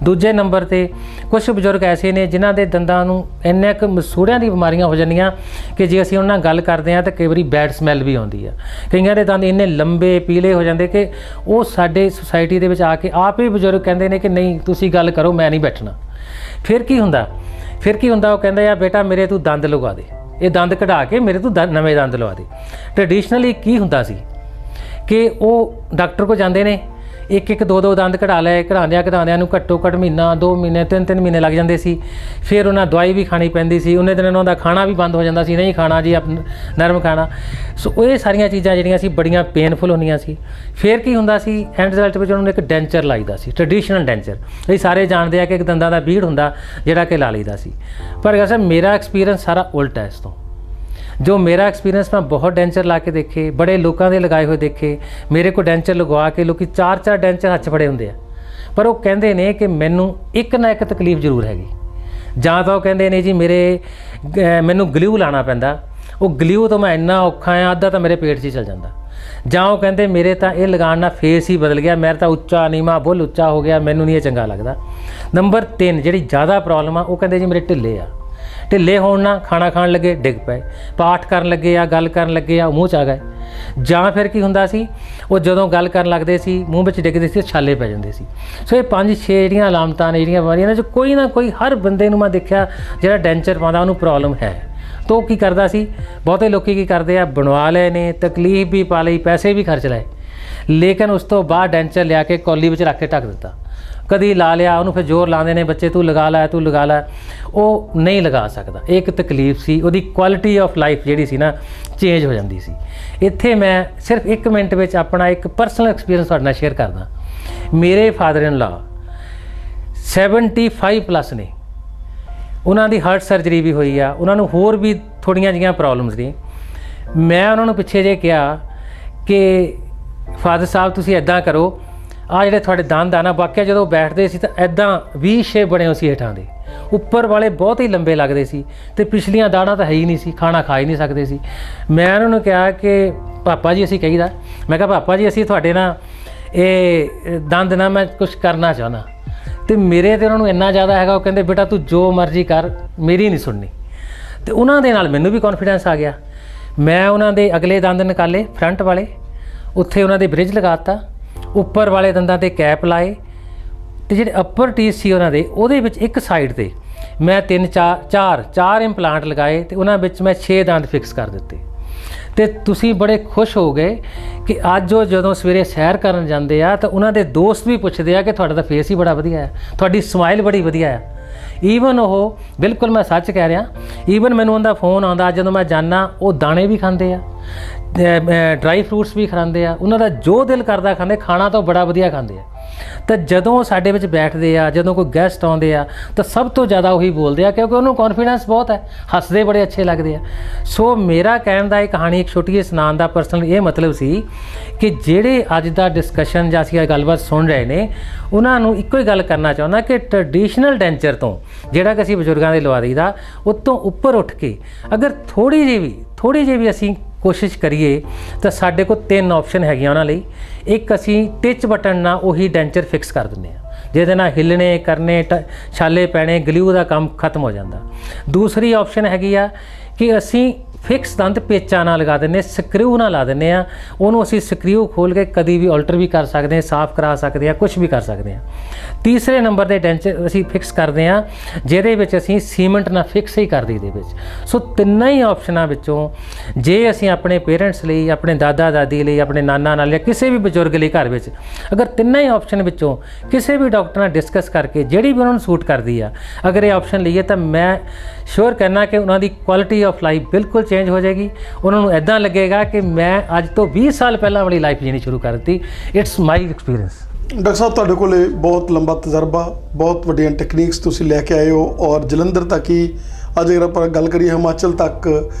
ਦੂਜੇ ਨੰਬਰ 'ਤੇ ਕੁਝ ਬਜ਼ੁਰਗ ਐਸੇ ਨੇ ਜਿਨ੍ਹਾਂ ਦੇ ਦੰਦਾਂ ਨੂੰ ਇੰਨੇ ਕੁ ਮਸੂੜਿਆਂ ਦੀ ਬਿਮਾਰੀਆਂ ਹੋ ਜਾਂਦੀਆਂ ਕਿ ਜੇ ਅਸੀਂ ਉਹਨਾਂ ਨਾਲ ਗੱਲ ਕਰਦੇ ਹਾਂ ਤਾਂ ਕਈ ਵਾਰੀ ਬੈਡ ਸਮੈਲ ਵੀ ਆਉਂਦੀ ਆ। ਕਈਆਂ ਦੇ ਦੰਦ ਇੰਨੇ ਲੰਬੇ ਪੀਲੇ ਹੋ ਜਾਂਦੇ ਕਿ ਉਹ ਸਾਡੇ ਸੁਸਾਇਟੀ ਦੇ ਵਿੱਚ ਆ ਕੇ ਆਪ ਹੀ ਬਜ਼ੁਰਗ ਕਹਿੰਦੇ ਨੇ ਕਿ ਨਹੀਂ, ਤੁਸੀਂ ਗੱਲ ਕਰੋ, ਮੈਂ ਨਹੀਂ ਬੈਠਣਾ। ਫਿਰ ਕੀ ਹੁੰਦਾ? ਉਹ ਕਹਿੰਦਾ ਯਾਰ ਬੇਟਾ, ਮੇਰੇ ਤੂੰ ਦੰਦ ਲਗਵਾ ਦੇ, ਇਹ ਦੰਦ ਕਢਾ ਕੇ ਮੇਰੇ ਤੂੰ ਨਵੇਂ ਦੰਦ ਲਵਾ ਦੇ। ਟ੍ਰੈਡੀਸ਼ਨਲੀ ਕੀ ਹੁੰਦਾ ਸੀ ਕਿ ਉਹ ਡਾਕਟਰ ਕੋਲ ਜਾਂਦੇ ਨੇ, ਇੱਕ 2 ਦੰਦ ਕਢਾਉਂਦਿਆਂ ਨੂੰ ਘੱਟੋ ਘੱਟ ਮਹੀਨਾ, 2 ਮਹੀਨੇ, 3 ਮਹੀਨੇ ਲੱਗ ਜਾਂਦੇ ਸੀ। ਫਿਰ ਉਹਨਾਂ ਦਵਾਈ ਵੀ ਖਾਣੀ ਪੈਂਦੀ ਸੀ, ਉਹਨੇ ਦਿਨ ਉਹਨਾਂ ਦਾ ਖਾਣਾ ਵੀ ਬੰਦ ਹੋ ਜਾਂਦਾ ਸੀ, ਨਹੀਂ ਖਾਣਾ ਜੀ ਨਰਮ ਖਾਣਾ। ਸੋ ਇਹ ਸਾਰੀਆਂ ਚੀਜ਼ਾਂ ਜਿਹੜੀਆਂ ਸੀ ਬੜੀਆਂ ਪੇਨਫੁਲ ਹੁੰਦੀਆਂ ਸੀ। ਫਿਰ ਕੀ ਹੁੰਦਾ ਸੀ, ਐਂਡ ਰਿਜ਼ਲਟ ਵਿੱਚ ਉਹਨਾਂ ਨੂੰ ਇੱਕ ਡੈਂਚਰ ਲਾਈਦਾ ਸੀ, ਟ੍ਰੈਡੀਸ਼ਨਲ ਡੈਂਚਰ। ਇਹ ਸਾਰੇ ਜਾਣਦੇ ਆ ਕਿ ਇੱਕ ਦੰਦਾਂ ਦਾ ਬੀੜ ਹੁੰਦਾ ਜਿਹੜਾ ਕਿ ਲਾ ਲਈਦਾ ਸੀ। ਪਰ ਅਸਲ ਮੇਰਾ ਐਕਸਪੀਰੀਅੰਸ ਸਾਰਾ ਉਲਟ ਹੈ ਇਸ ਤੋਂ। ਜੋ ਮੇਰਾ ਐਕਸਪੀਰੀਅੰਸ, ਮੈਂ ਬਹੁਤ ਡੈਂਚਰ ਲਾ ਕੇ ਦੇਖੇ, ਬੜੇ ਲੋਕਾਂ ਦੇ ਲਗਾਏ ਹੋਏ ਦੇਖੇ। ਮੇਰੇ ਕੋਲ ਡੈਂਚਰ ਲਗਵਾ ਕੇ ਲੋਕੀ 4 ਡੈਂਚਰ ਹੱਥ ਫੜੇ ਹੁੰਦੇ ਆ, ਪਰ ਉਹ ਕਹਿੰਦੇ ਨੇ ਕਿ ਮੈਨੂੰ ਇੱਕ ਨਾ ਇੱਕ ਤਕਲੀਫ ਜ਼ਰੂਰ ਹੈਗੀ। ਜਾਂ ਤਾਂ ਉਹ ਕਹਿੰਦੇ ਨੇ ਜੀ ਮੈਨੂੰ ਗਲਿਊ ਲਾਉਣਾ ਪੈਂਦਾ, ਉਹ ਗਲਿਊ ਤੋਂ ਮੈਂ ਇੰਨਾ ਔਖਾ ਆ, ਅੱਧਾ ਤਾਂ ਮੇਰੇ ਪੇਟ 'ਚ ਹੀ ਚਲ ਜਾਂਦਾ। ਜਾਂ ਉਹ ਕਹਿੰਦੇ ਮੇਰੇ ਤਾਂ ਇਹ ਲਗਾਉਣ ਨਾਲ ਫੇਸ ਹੀ ਬਦਲ ਗਿਆ, ਮੇਰਾ ਤਾਂ ਉੱਚਾ ਨੀਵਾਂ ਬੁੱਲ ਉੱਚਾ ਹੋ ਗਿਆ, ਮੈਨੂੰ ਨਹੀਂ ਇਹ ਚੰਗਾ ਲੱਗਦਾ। ਨੰਬਰ 3 ਜਿਹੜੀ ਜ਼ਿਆਦਾ ਪ੍ਰੋਬਲਮ ਆ, ਉਹ ਕਹਿੰਦੇ ਜੀ ਮੇਰੇ ਢਿੱਲੇ ਹੋਣ ਨਾਲ ਖਾਣਾ ਖਾਣ ਲੱਗੇ ਡਿੱਗ ਪਏ, ਪਾਠ ਕਰਨ ਲੱਗੇ ਆ, ਗੱਲ ਕਰਨ ਲੱਗੇ ਆ, ਮੂੰਹ 'ਚ ਆ ਗਏ। ਜਾਂ ਫਿਰ ਕੀ ਹੁੰਦਾ ਸੀ, ਉਹ ਜਦੋਂ ਗੱਲ ਕਰਨ ਲੱਗਦੇ ਸੀ ਮੂੰਹ ਵਿੱਚ ਡਿੱਗਦੇ ਸੀ, ਛਾਲੇ ਪੈ ਜਾਂਦੇ ਸੀ। ਸੋ ਇਹ 5-6 ਜਿਹੜੀਆਂ ਅਲਾਮਤਾਂ ਨੇ, ਜਿਹੜੀਆਂ ਬਿਮਾਰੀਆਂ ਨੇ, ਕੋਈ ਨਾ ਕੋਈ ਹਰ ਬੰਦੇ ਨੂੰ ਮੈਂ ਦੇਖਿਆ ਜਿਹੜਾ ਡੈਂਚਰ ਪਾਉਂਦਾ ਉਹਨੂੰ ਪ੍ਰੋਬਲਮ ਹੈ। ਤਾਂ ਉਹ ਕੀ ਕਰਦਾ ਸੀ, ਬਹੁਤੇ ਲੋਕੀ ਕੀ ਕਰਦੇ ਆ, ਬਣਵਾ ਲਏ ਨੇ, ਤਕਲੀਫ ਵੀ ਪਾ ਲਈ, ਪੈਸੇ ਵੀ ਖਰਚ ਲਏ, ਲੇਕਿਨ ਉਸ ਤੋਂ ਬਾਅਦ ਡੈਂਚਰ ਲਿਆ ਕੇ ਕੌਲੀ ਵਿੱਚ ਰੱਖ ਕੇ ਢੱਕ ਦਿੱਤਾ। ਕਦੀ ਲਾ ਲਿਆ, ਉਹਨੂੰ ਫਿਰ ਜ਼ੋਰ ਲਾਉਂਦੇ ਨੇ ਬੱਚੇ, ਤੂੰ ਲਗਾ ਲੈ, ਉਹ ਨਹੀਂ ਲਗਾ ਸਕਦਾ। ਇਹ ਇੱਕ ਤਕਲੀਫ ਸੀ, ਉਹਦੀ ਕੁਆਲਿਟੀ ਆਫ ਲਾਈਫ ਜਿਹੜੀ ਸੀ ਨਾ ਚੇਂਜ ਹੋ ਜਾਂਦੀ ਸੀ। ਇੱਥੇ ਮੈਂ ਸਿਰਫ 1 ਮਿੰਟ ਵਿੱਚ ਆਪਣਾ ਇੱਕ ਪਰਸਨਲ ਐਕਸਪੀਰੀਅੰਸ ਤੁਹਾਡੇ ਨਾਲ ਸ਼ੇਅਰ ਕਰਦਾ। ਮੇਰੇ ਫਾਦਰ ਇਨ ਲਾ 75+ ਨੇ, ਉਹਨਾਂ ਦੀ ਹਾਰਟ ਸਰਜਰੀ ਵੀ ਹੋਈ ਆ, ਉਹਨਾਂ ਨੂੰ ਹੋਰ ਵੀ ਥੋੜ੍ਹੀਆਂ ਜਿਹੀਆਂ ਪ੍ਰੋਬਲਮਸ ਨੇ। ਮੈਂ ਉਹਨਾਂ ਨੂੰ ਪਿੱਛੇ ਜੇ ਕਿਹਾ ਕਿ ਫਾਦਰ ਸਾਹਿਬ ਤੁਸੀਂ ਇੱਦਾਂ ਕਰੋ, ਆ ਜਿਹੜੇ ਤੁਹਾਡੇ ਦੰਦ ਆ ਨਾ, ਵਾਕਿਆ ਜਦੋਂ ਬੈਠਦੇ ਸੀ ਤਾਂ ਇੱਦਾਂ ਵੀ ਸ਼ੇਪ ਬਣੇ ਹੋ ਸੀ ਹੇਠਾਂ ਦੇ, ਉੱਪਰ ਵਾਲੇ ਬਹੁਤ ਹੀ ਲੰਬੇ ਲੱਗਦੇ ਸੀ ਤੇ ਪਿਛਲੀਆਂ ਦਾੜਾਂ ਤਾਂ ਹੈ ਹੀ ਨਹੀਂ ਸੀ, ਖਾਣਾ ਖਾ ਹੀ ਨਹੀਂ ਸਕਦੇ ਸੀ। ਮੈਂ ਉਹਨਾਂ ਨੂੰ ਕਿਹਾ ਕਿ ਪਾਪਾ ਜੀ, ਅਸੀਂ ਕਹੀਦਾ, ਮੈਂ ਕਿਹਾ ਪਾਪਾ ਜੀ ਅਸੀਂ ਤੁਹਾਡੇ ਨਾਲ ਇਹ ਦੰਦ ਨਾਲ ਮੈਂ ਕੁਝ ਕਰਨਾ ਚਾਹੁੰਦਾ, ਤੇ ਮੇਰੇ ਤੇ ਉਹਨਾਂ ਨੂੰ ਇੰਨਾ ਜ਼ਿਆਦਾ ਹੈਗਾ, ਉਹ ਕਹਿੰਦੇ ਬੇਟਾ ਤੂੰ ਜੋ ਮਰਜ਼ੀ ਕਰ, ਮੇਰੀ ਨਹੀਂ ਸੁਣਨੀ। ਤੇ ਉਹਨਾਂ ਦੇ ਨਾਲ ਮੈਨੂੰ ਵੀ ਕੌਨਫੀਡੈਂਸ ਆ ਗਿਆ। ਮੈਂ ਉਹਨਾਂ ਦੇ ਅਗਲੇ ਦੰਦ ਨਿਕਾਲੇ, ਫਰੰਟ ਵਾਲੇ, ਉੱਥੇ ਉਹਨਾਂ ਦੇ ਬ੍ਰਿਜ ਲਗਾਤਾ, ਉੱਪਰ ਵਾਲੇ ਦੰਦਾਂ ਤੇ ਕੈਪ ਲਾਏ, ਤੇ ਜਿਹੜੇ ਅੱਪਰ ਟੀਥ ਸੀ ਉਹਨਾਂ ਦੇ, ਉਹਦੇ ਵਿੱਚ ਇੱਕ ਸਾਈਡ ਤੇ ਮੈਂ 4 ਇੰਪਲਾਂਟ ਲਗਾਏ ਤੇ ਉਹਨਾਂ ਵਿੱਚ ਮੈਂ 6 ਦੰਦ ਫਿਕਸ ਕਰ ਦਿੱਤੇ। ਤੇ ਤੁਸੀਂ ਬੜੇ ਖੁਸ਼ ਹੋ ਗਏ ਕਿ ਅੱਜ ਉਹ ਜਦੋਂ ਸਵੇਰੇ ਸੈਰ ਕਰਨ ਜਾਂਦੇ ਆ ਤਾਂ ਉਹਨਾਂ ਦੇ ਦੋਸਤ ਵੀ ਪੁੱਛਦੇ ਆ ਕਿ ਤੁਹਾਡਾ ਤਾਂ ਫੇਸ ਹੀ ਬੜਾ ਵਧੀਆ ਹੈ, ਤੁਹਾਡੀ ਸਮਾਈਲ ਬੜੀ ਵਧੀਆ ਹੈ। ਈਵਨ ਉਹ, ਬਿਲਕੁਲ ਮੈਂ ਸੱਚ ਕਹਿ ਰਿਹਾ, ਈਵਨ ਮੈਨੂੰ ਉਹਦਾ ਫੋਨ ਆਉਂਦਾ ਜਦੋਂ ਮੈਂ ਜਾਂਦਾ, ਉਹ ਦਾਣੇ ਵੀ ਖਾਂਦੇ ਆ, ਡਰਾਈ ਫਰੂਟਸ ਵੀ ਖਾਂਦੇ ਆ, ਉਹਨਾਂ ਦਾ ਜੋ ਦਿਲ ਕਰਦਾ ਖਾਂਦੇ, ਖਾਣਾ ਤਾਂ ਬੜਾ ਵਧੀਆ ਖਾਂਦੇ ਆ। ਤਾਂ ਜਦੋਂ ਉਹ ਸਾਡੇ ਵਿੱਚ ਬੈਠਦੇ ਆ, ਜਦੋਂ ਕੋਈ ਗੈਸਟ ਆਉਂਦੇ ਆ, ਤਾਂ ਸਭ ਤੋਂ ਜ਼ਿਆਦਾ ਉਹੀ ਬੋਲਦੇ ਆ ਕਿਉਂਕਿ ਉਹਨੂੰ ਕੌਨਫੀਡੈਂਸ ਬਹੁਤ ਹੈ, ਹੱਸਦੇ ਬੜੇ ਅੱਛੇ ਲੱਗਦੇ ਆ। ਸੋ ਮੇਰਾ ਕਹਿਣ ਦਾ ਇਹ ਕਹਾਣੀ ਇੱਕ ਛੋਟੀ ਜਿਹੀ ਸੁਣਾਉਣ ਦਾ ਪਰਸਨਲ ਇਹ ਮਤਲਬ ਸੀ ਕਿ ਜਿਹੜੇ ਅੱਜ ਦਾ ਡਿਸਕਸ਼ਨ ਜਾਂ ਅਸੀਂ ਗੱਲਬਾਤ ਸੁਣ ਰਹੇ ਨੇ, ਉਹਨਾਂ ਨੂੰ ਇੱਕੋ ਹੀ ਗੱਲ ਕਰਨਾ ਚਾਹੁੰਦਾ ਕਿ ਟ੍ਰੈਡੀਸ਼ਨਲ ਡੈਂਚਰ ਤੋਂ ਜਿਹੜਾ ਕਿ ਅਸੀਂ ਬਜ਼ੁਰਗਾਂ ਦੇ ਲਵਾ ਦਈਦਾ, ਉਹ ਤੋਂ ਉੱਪਰ ਉੱਠ ਕੇ ਅਗਰ ਥੋੜ੍ਹੀ ਜਿਹੀ ਵੀ ਅਸੀਂ ਕੋਸ਼ਿਸ਼ ਕਰੀਏ ਤਾਂ ਸਾਡੇ ਕੋਲ 3 ਆਪਸ਼ਨ ਹੈਗੀਆਂ ਉਹਨਾਂ ਲਈ। ਇੱਕ, ਅਸੀਂ ਟਿਚ ਬਟਨ ਨਾਲ ਉਹੀ ਡੈਂਚਰ ਫਿਕਸ ਕਰ ਦਿੰਦੇ ਹਾਂ, ਜਿਹਦੇ ਨਾਲ ਹਿੱਲਣੇ ਕਰਨੇ, ਛਾਲੇ ਪੈਣੇ, ਗਲਿਊ ਦਾ ਕੰਮ ਖਤਮ ਹੋ ਜਾਂਦਾ। ਦੂਸਰੀ ਆਪਸ਼ਨ ਹੈਗੀ ਆ ਕਿ ਅਸੀਂ ਫਿਕਸ ਦੰਦ ਪੇਚਾਂ ਨਾਲ ਲਗਾ ਦਿੰਦੇ, ਸਕਰਿਊ ਨਾਲ ਲਾ ਦਿੰਦੇ ਆ, ਉਹਨੂੰ ਅਸੀਂ ਸਕਰਿਊ ਖੋਲ੍ਹ ਕੇ ਕਦੀ ਵੀ ਆਲਟਰ ਵੀ ਕਰ ਸਕਦੇ ਹਾਂ, ਸਾਫ਼ ਕਰਾ ਸਕਦੇ ਹਾਂ, ਕੁਝ ਵੀ ਕਰ ਸਕਦੇ ਹਾਂ। ਤੀਸਰੇ ਨੰਬਰ ਦੇ ਡੈਂਚਰ ਅਸੀਂ ਫਿਕਸ ਕਰਦੇ ਹਾਂ, ਜਿਹਦੇ ਵਿੱਚ ਅਸੀਂ ਸੀਮੈਂਟ ਨਾਲ ਫਿਕਸ ਹੀ ਕਰ ਦਈਦੇ ਵਿੱਚ। ਸੋ ਤਿੰਨਾਂ ਹੀ ਆਪਸ਼ਨਾਂ ਵਿੱਚੋਂ ਜੇ ਅਸੀਂ ਆਪਣੇ ਪੇਰੈਂਟਸ ਲਈ, ਆਪਣੇ ਦਾਦਾ ਦਾਦੀ ਲਈ, ਆਪਣੇ ਨਾਨਾ ਨਾਲ, ਜਾਂ ਕਿਸੇ ਵੀ ਬਜ਼ੁਰਗ ਲਈ ਘਰ ਵਿੱਚ ਅਗਰ ਤਿੰਨਾਂ ਹੀ ਆਪਸ਼ਨ ਵਿੱਚੋਂ ਕਿਸੇ ਵੀ ਡਾਕਟਰ ਨਾਲ ਡਿਸਕਸ ਕਰਕੇ ਜਿਹੜੀ ਵੀ ਉਹਨਾਂ ਨੂੰ ਸੂਟ ਕਰਦੀ ਆ, ਅਗਰ ਇਹ ਆਪਸ਼ਨ ਲਈਏ, ਤਾਂ ਮੈਂ ਸ਼ੋਰ ਕਰਨਾ ਕਿ ਉਹਨਾਂ ਦੀ ਕੁਆਲਿਟੀ ਆਫ ਲਾਈਫ ਬਿਲਕੁਲ ਚੇਂਜ ਹੋ ਜਾਏਗੀ। ਉਹਨਾਂ ਨੂੰ ਇੱਦਾਂ ਲੱਗੇਗਾ ਕਿ ਮੈਂ ਅੱਜ ਤੋਂ 20 ਸਾਲ ਪਹਿਲਾਂ ਵਾਲੀ ਲਾਈਫ ਜੀਣੀ ਸ਼ੁਰੂ ਕਰ ਦਿੱਤੀ। It's my experience. ਡਾਕਟਰ ਸਾਹਿਬ, ਤੁਹਾਡੇ ਕੋਲੇ ਬਹੁਤ ਲੰਬਾ ਤਜਰਬਾ, ਬਹੁਤ ਵੱਡੀਆਂ ਟੈਕਨੀਕਸ ਤੁਸੀਂ ਲੈ ਕੇ ਆਏ ਹੋ, ਔਰ ਜਲੰਧਰ ਤੱਕ ਹੀ, ਅੱਜ ਅਗਰ ਆਪਾਂ ਗੱਲ ਕਰੀਏ ਹਿਮਾਚਲ ਤੱਕ,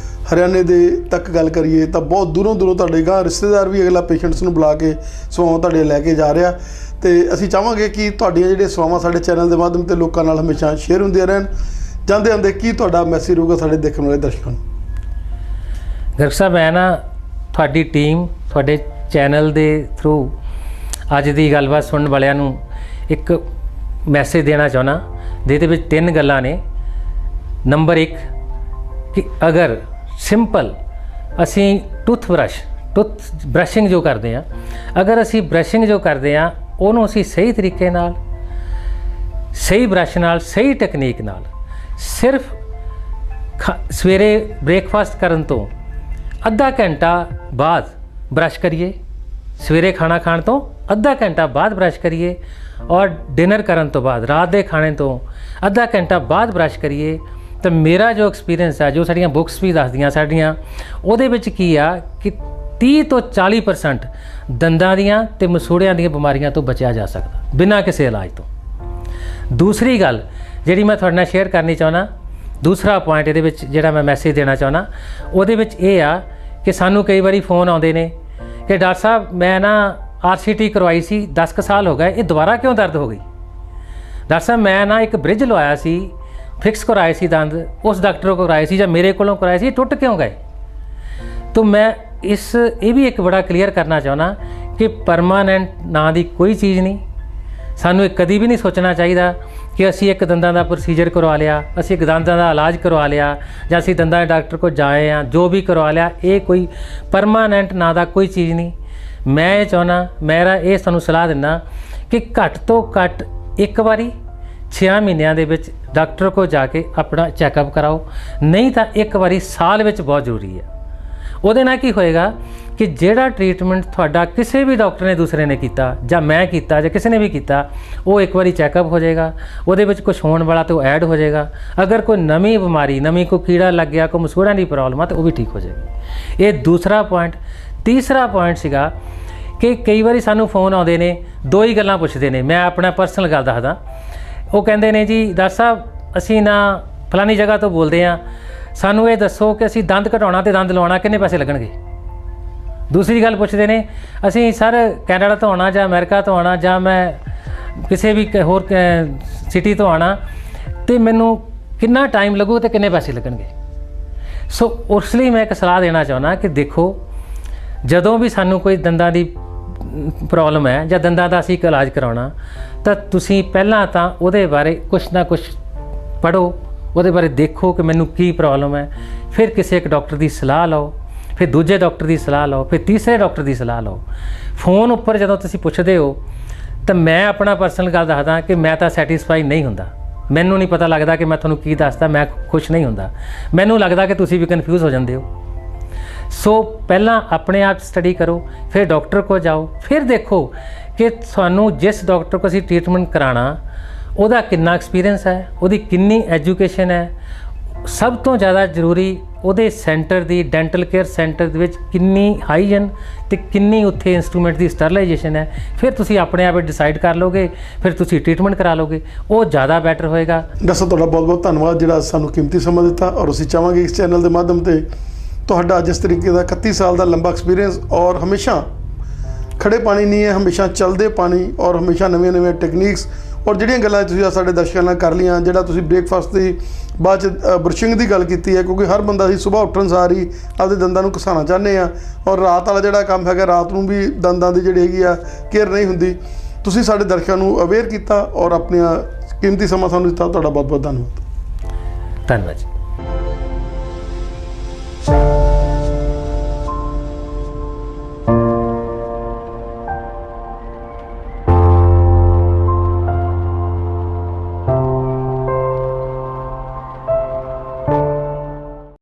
ਹਰਿਆਣੇ ਦੇ ਤੱਕ ਗੱਲ ਕਰੀਏ, ਤਾਂ ਬਹੁਤ ਦੂਰੋਂ ਤੁਹਾਡੇ ਗਾਂ ਰਿਸ਼ਤੇਦਾਰ ਵੀ ਅਗਲਾ ਪੇਸ਼ੈਂਟਸ ਨੂੰ ਬੁਲਾ ਕੇ ਸੇਵਾਵਾਂ ਤੁਹਾਡੇ ਲੈ ਕੇ ਜਾ ਰਿਹਾ। ਤੇ ਅਸੀਂ ਚਾਹਾਂਗੇ ਕਿ ਤੁਹਾਡੀਆਂ ਜਿਹੜੀਆਂ ਸੇਵਾਵਾਂ ਸਾਡੇ ਚੈਨਲ ਦੇ ਮਾਧਿਅਮ ਤੇ ਲੋਕਾਂ ਨਾਲ ਹਮੇਸ਼ਾ ਸ਼ੇਅਰ ਹੁੰਦੀਆਂ ਰਹਿਣ। ਜਾਂਦੇ ਕੀ ਤੁਹਾਡਾ ਮੈਸੇਜ ਰਹੂਗਾ ਸਾਡੇ ਦੇਖਣ ਵਾਲੇ ਦਰਸ਼ਕਾਂ ਨੂੰ? ਗਰਗ ਸਾਹਿਬ, ਮੈਂ ਨਾ ਤੁਹਾਡੀ ਟੀਮ, ਤੁਹਾਡੇ ਚੈਨਲ ਦੇ ਥਰੂ ਅੱਜ ਦੀ ਗੱਲਬਾਤ ਸੁਣਨ ਵਾਲਿਆਂ ਨੂੰ ਇੱਕ ਮੈਸੇਜ ਦੇਣਾ ਚਾਹੁੰਦਾ, ਜਿਹਦੇ ਵਿੱਚ 3 ਗੱਲਾਂ ਨੇ। ਨੰਬਰ 1 ਕਿ ਅਗਰ ਸਿੰਪਲ ਅਸੀਂ ਟੁੱਥ ਬ੍ਰਸ਼ਿੰਗ ਜੋ ਕਰਦੇ ਹਾਂ, ਅਗਰ ਅਸੀਂ ਬ੍ਰਸ਼ਿੰਗ ਜੋ ਕਰਦੇ ਹਾਂ ਉਹਨੂੰ ਅਸੀਂ ਸਹੀ ਤਰੀਕੇ ਨਾਲ, ਸਹੀ ਬ੍ਰਸ਼ ਨਾਲ, ਸਹੀ ਟੈਕਨੀਕ ਨਾਲ, ਸਿਰਫ ਸਵੇਰੇ ਬ੍ਰੇਕਫਾਸਟ ਕਰਨ ਤੋਂ ਅੱਧਾ ਘੰਟਾ ਬਾਅਦ ਬ੍ਰਸ਼ ਕਰੀਏ, ਸਵੇਰੇ ਖਾਣਾ ਖਾਣ ਤੋਂ ਅੱਧਾ ਘੰਟਾ ਬਾਅਦ ਬ੍ਰਸ਼ ਕਰੀਏ, ਔਰ ਡਿਨਰ ਕਰਨ ਤੋਂ ਬਾਅਦ, ਰਾਤ ਦੇ ਖਾਣੇ ਤੋਂ ਅੱਧਾ ਘੰਟਾ ਬਾਅਦ ਬ੍ਰਸ਼ ਕਰੀਏ, ਤਾਂ ਮੇਰਾ ਜੋ ਐਕਸਪੀਰੀਅੰਸ ਹੈ, ਜੋ ਸਾਡੀਆਂ ਬੁੱਕਸ ਵੀ ਦੱਸਦੀਆਂ ਸਾਡੀਆਂ, ਉਹਦੇ ਵਿੱਚ ਕੀ ਆ ਕਿ 30 ਤੋਂ 40% ਦੰਦਾਂ ਦੀਆਂ ਤੇ ਮਸੂੜਿਆਂ ਦੀਆਂ ਬਿਮਾਰੀਆਂ ਤੋਂ ਬਚਿਆ ਜਾ ਸਕਦਾ ਬਿਨਾਂ ਕਿਸੇ ਇਲਾਜ ਤੋਂ। ਦੂਸਰੀ ਗੱਲ ਜਿਹੜੀ ਮੈਂ ਤੁਹਾਡੇ ਨਾਲ ਸ਼ੇਅਰ ਕਰਨੀ ਚਾਹੁੰਦਾ, ਦੂਸਰਾ ਪੁਆਇੰਟ ਇਹਦੇ ਵਿੱਚ ਜਿਹੜਾ ਮੈਂ ਮੈਸੇਜ ਦੇਣਾ ਚਾਹੁੰਦਾ, ਉਹਦੇ ਵਿੱਚ ਇਹ ਆ ਕਿ ਸਾਨੂੰ ਕਈ ਵਾਰੀ ਫੋਨ ਆਉਂਦੇ ਨੇ ਕਿ ਡਾਕਟਰ ਸਾਹਿਬ ਮੈਂ ਨਾ RCT ਕਰਵਾਈ ਸੀ, 10 ਕੁ ਸਾਲ ਹੋ ਗਏ, ਇਹ ਦੁਬਾਰਾ ਕਿਉਂ ਦਰਦ ਹੋ ਗਈ? ਡਾਕਟਰ ਸਾਹਿਬ ਮੈਂ ਨਾ ਇੱਕ ਬ੍ਰਿਜ ਲਵਾਇਆ ਸੀ, ਫਿਕਸ ਕਰਵਾਏ ਸੀ ਦੰਦ, ਉਸ ਡਾਕਟਰ ਕੋਲ ਕਰਵਾਏ ਸੀ ਜਾਂ ਮੇਰੇ ਕੋਲੋਂ ਕਰਵਾਏ ਸੀ, ਟੁੱਟ ਕਿਉਂ ਗਏ? ਤਾਂ ਮੈਂ ਇਹ ਵੀ ਇੱਕ ਬੜਾ ਕਲੀਅਰ ਕਰਨਾ ਚਾਹੁੰਦਾ ਕਿ ਪਰਮਾਨੈਂਟ ਨਾਂ ਦੀ ਕੋਈ ਚੀਜ਼ ਨਹੀਂ। ਸਾਨੂੰ ਇਹ ਕਦੀ ਵੀ ਨਹੀਂ ਸੋਚਣਾ ਚਾਹੀਦਾ ਕਿ ਅਸੀਂ ਇੱਕ ਦੰਦਾਂ ਦਾ ਪ੍ਰੋਸੀਜਰ ਕਰਵਾ ਲਿਆ, ਅਸੀਂ ਇੱਕ ਦੰਦਾਂ ਦਾ ਇਲਾਜ ਕਰਵਾ ਲਿਆ, ਜਾਂ ਅਸੀਂ ਦੰਦਾਂ ਦੇ ਡਾਕਟਰ ਕੋਲ ਜਾਏ ਹਾਂ, ਜੋ ਵੀ ਕਰਵਾ ਲਿਆ, ਇਹ ਕੋਈ ਪਰਮਾਨੈਂਟ ਨਾਂ ਦਾ ਕੋਈ ਚੀਜ਼ ਨਹੀਂ। ਮੈਂ ਇਹ ਚਾਹੁੰਦਾ, ਮੇਰਾ ਇਹ ਤੁਹਾਨੂੰ ਸਲਾਹ ਦਿੰਦਾ ਕਿ ਘੱਟ ਤੋਂ ਘੱਟ ਇੱਕ ਵਾਰੀ 6 ਮਹੀਨਿਆਂ ਦੇ ਵਿੱਚ ਡਾਕਟਰ ਕੋਲ ਜਾ ਕੇ ਆਪਣਾ ਚੈੱਕਅਪ ਕਰਾਓ, ਨਹੀਂ ਤਾਂ ਇੱਕ ਵਾਰੀ ਸਾਲ ਵਿੱਚ ਬਹੁਤ ਜ਼ਰੂਰੀ ਹੈ। ਉਹਦੇ ਨਾਲ ਕੀ ਹੋਏਗਾ ਕਿ ਜਿਹੜਾ ਟ੍ਰੀਟਮੈਂਟ ਤੁਹਾਡਾ ਕਿਸੇ ਵੀ ਡਾਕਟਰ ਨੇ ਦੂਸਰੇ ਨੇ ਕੀਤਾ, ਜਾਂ ਮੈਂ ਕੀਤਾ, ਜਾਂ ਕਿਸੇ ਨੇ ਵੀ ਕੀਤਾ, ਉਹ ਇੱਕ ਵਾਰੀ ਚੈੱਕਅਪ ਹੋ ਜਾਏਗਾ, ਉਹਦੇ ਵਿੱਚ ਕੁਝ ਹੋਣ ਵਾਲਾ ਤਾਂ ਉਹ ਐਡ ਹੋ ਜਾਏਗਾ। ਅਗਰ ਕੋਈ ਨਵੀਂ ਬਿਮਾਰੀ, ਨਵੀਂ ਕੋਈ ਕੀੜਾ ਲੱਗ ਗਿਆ, ਕੋਈ ਮਸੂੜਾਂ ਦੀ ਪ੍ਰੋਬਲਮ ਆ, ਤਾਂ ਉਹ ਵੀ ਠੀਕ ਹੋ ਜਾਏਗੀ। ਇਹ ਦੂਸਰਾ ਪੁਆਇੰਟ। ਤੀਸਰਾ ਪੁਆਇੰਟ ਸੀਗਾ ਕਿ ਕਈ ਵਾਰੀ ਸਾਨੂੰ ਫੋਨ ਆਉਂਦੇ ਨੇ, 2 ਹੀ ਗੱਲਾਂ ਪੁੱਛਦੇ ਨੇ। ਮੈਂ ਆਪਣਾ ਪਰਸਨਲ ਗੱਲ ਦੱਸਦਾ। ਉਹ ਕਹਿੰਦੇ ਨੇ ਜੀ ਡਾਕਟਰ ਸਾਹਿਬ ਅਸੀਂ ਨਾ ਫਲਾਨੀ ਜਗ੍ਹਾ ਤੋਂ ਬੋਲਦੇ ਹਾਂ, ਸਾਨੂੰ ਇਹ ਦੱਸੋ ਕਿ ਅਸੀਂ ਦੰਦ ਘਟਾਉਣਾ ਤੇ ਦੰਦ ਲਵਾਉਣਾ ਕਿੰਨੇ ਪੈਸੇ ਲੱਗਣਗੇ? ਦੂਸਰੀ ਗੱਲ ਪੁੱਛਦੇ ਨੇ ਅਸੀਂ ਸਰ ਕੈਨੇਡਾ ਤੋਂ ਆਉਣਾ ਜਾਂ ਅਮਰੀਕਾ ਤੋਂ ਆਉਣਾ ਜਾਂ ਮੈਂ ਕਿਸੇ ਵੀ ਹੋਰ ਸਿਟੀ ਤੋਂ ਆਉਣਾ ਤੇ ਮੈਨੂੰ ਕਿੰਨਾ ਟਾਈਮ ਲੱਗੂ ਤੇ ਕਿੰਨੇ ਪੈਸੇ ਲੱਗਣਗੇ। ਸੋ ਉਸ ਲਈ ਮੈਂ ਇੱਕ ਸਲਾਹ ਦੇਣਾ ਚਾਹੁੰਦਾ ਕਿ ਦੇਖੋ, ਜਦੋਂ ਵੀ ਸਾਨੂੰ ਕੋਈ ਦੰਦਾਂ ਦੀ ਪ੍ਰੋਬਲਮ ਹੈ ਜਾਂ ਦੰਦਾਂ ਦਾ ਅਸੀਂ ਇਲਾਜ ਕਰਾਉਣਾ ਤਾਂ ਤੁਸੀਂ ਪਹਿਲਾਂ ਤਾਂ ਉਹਦੇ ਬਾਰੇ ਕੁਛ ਨਾ ਕੁਛ ਪੜ੍ਹੋ, ਉਹਦੇ ਬਾਰੇ ਦੇਖੋ ਕਿ ਮੈਨੂੰ ਕੀ ਪ੍ਰੋਬਲਮ ਹੈ, ਫਿਰ ਕਿਸੇ ਇੱਕ ਡਾਕਟਰ ਦੀ ਸਲਾਹ ਲਓ, ਫਿਰ ਦੂਜੇ ਡਾਕਟਰ ਦੀ ਸਲਾਹ ਲਓ, ਫਿਰ ਤੀਸਰੇ ਡਾਕਟਰ ਦੀ ਸਲਾਹ ਲਓ। ਫੋਨ ਉੱਪਰ ਜਦੋਂ ਤੁਸੀਂ ਪੁੱਛਦੇ ਹੋ ਤਾਂ ਮੈਂ ਆਪਣਾ ਪਰਸਨਲ ਗੱਲ ਦੱਸਦਾ ਕਿ ਮੈਂ ਤਾਂ ਸੈਟੀਸਫਾਈ ਨਹੀਂ ਹੁੰਦਾ। ਮੈਨੂੰ ਨਹੀਂ ਪਤਾ ਲੱਗਦਾ ਕਿ ਮੈਂ ਤੁਹਾਨੂੰ ਕੀ ਦੱਸਦਾ, ਮੈਂ ਖੁਸ਼ ਨਹੀਂ ਹੁੰਦਾ। ਮੈਨੂੰ ਲੱਗਦਾ ਕਿ ਤੁਸੀਂ ਵੀ ਕਨਫਿਊਜ਼ ਹੋ ਜਾਂਦੇ ਹੋ। ਸੋ ਪਹਿਲਾਂ ਆਪਣੇ ਆਪ ਸਟੱਡੀ ਕਰੋ, ਫਿਰ ਡਾਕਟਰ ਕੋਲ ਜਾਓ, ਫਿਰ ਦੇਖੋ ਕਿ ਤੁਹਾਨੂੰ ਜਿਸ ਡਾਕਟਰ ਕੋਲ ਅਸੀਂ ਟ੍ਰੀਟਮੈਂਟ ਕਰਾਉਣਾ ਉਹਦਾ ਕਿੰਨਾ ਐਕਸਪੀਰੀਅੰਸ ਹੈ, ਉਹਦੀ ਕਿੰਨੀ ਐਜੂਕੇਸ਼ਨ ਹੈ, ਸਭ ਤੋਂ ਜ਼ਿਆਦਾ ਜ਼ਰੂਰੀ ਉਹਦੇ ਸੈਂਟਰ ਦੀ, ਡੈਂਟਲ ਕੇਅਰ ਸੈਂਟਰ ਦੇ ਵਿੱਚ ਕਿੰਨੀ ਹਾਈਜਨ ਤੇ ਕਿੰਨੀ ਉੱਥੇ ਇੰਸਟਰੂਮੈਂਟ ਦੀ ਸਟਰਲਾਈਜੇਸ਼ਨ ਹੈ। ਫਿਰ ਤੁਸੀਂ ਆਪਣੇ ਆਪ ਡਿਸਾਈਡ ਕਰ ਲਓਗੇ, ਫਿਰ ਤੁਸੀਂ ਟ੍ਰੀਟਮੈਂਟ ਕਰਾ ਲਓਗੇ, ਉਹ ਜ਼ਿਆਦਾ ਬੈਟਰ ਹੋਏਗਾ। ਡਾਕਟਰ ਸਾਹਿਬ ਤੁਹਾਡਾ ਬਹੁਤ ਬਹੁਤ ਧੰਨਵਾਦ ਜਿਹੜਾ ਸਾਨੂੰ ਕੀਮਤੀ ਸਮਾਂ ਦਿੱਤਾ, ਔਰ ਅਸੀਂ ਚਾਹਾਂਗੇ ਇਸ ਚੈਨਲ ਦੇ ਮਾਧਿਅਮ ਤੇ ਤੁਹਾਡਾ ਜਿਸ ਤਰੀਕੇ ਦਾ 31 ਸਾਲ ਦਾ ਲੰਬਾ ਐਕਸਪੀਰੀਅੰਸ ਔਰ ਹਮੇਸ਼ਾ ਖੜੇ ਪਾਣੀ ਨਹੀਂ ਹੈ, ਹਮੇਸ਼ਾ ਚੱਲਦੇ ਪਾਣੀ ਔਰ ਹਮੇਸ਼ਾ ਨਵੀਆਂ ਟੈਕਨੀਕਸ ਔਰ ਜਿਹੜੀਆਂ ਗੱਲਾਂ ਤੁਸੀਂ ਸਾਡੇ ਦਰਸ਼ਕਾਂ ਨਾਲ ਕਰ ਲਈਆਂ, ਜਿਹੜਾ ਤੁਸੀਂ ਬ੍ਰੇਕਫਾਸਟ ਦੀ ਬਾਅਦ 'ਚ ਬਰਸ਼ਿੰਗ ਦੀ ਗੱਲ ਕੀਤੀ ਹੈ, ਕਿਉਂਕਿ ਹਰ ਬੰਦਾ ਅਸੀਂ ਸੁਬਾਹ ਉੱਠਣ ਸਾਰ ਹੀ ਆਪਦੇ ਦੰਦਾਂ ਨੂੰ ਘਸਾਉਣਾ ਚਾਹੁੰਦੇ ਆ, ਔਰ ਰਾਤ ਵਾਲਾ ਜਿਹੜਾ ਕੰਮ ਹੈਗਾ ਰਾਤ ਨੂੰ ਵੀ ਦੰਦਾਂ ਦੀ ਜਿਹੜੀ ਹੈਗੀ ਆ ਕੇਅਰ ਨਹੀਂ ਹੁੰਦੀ। ਤੁਸੀਂ ਸਾਡੇ ਦਰਸ਼ਕਾਂ ਨੂੰ ਅਵੇਅਰ ਕੀਤਾ ਔਰ ਆਪਣੀਆਂ ਕੀਮਤੀ ਸਮਾਂ ਸਾਨੂੰ ਦਿੱਤਾ। ਤੁਹਾਡਾ ਬਹੁਤ ਬਹੁਤ ਧੰਨਵਾਦ। ਧੰਨਵਾਦ ਜੀ।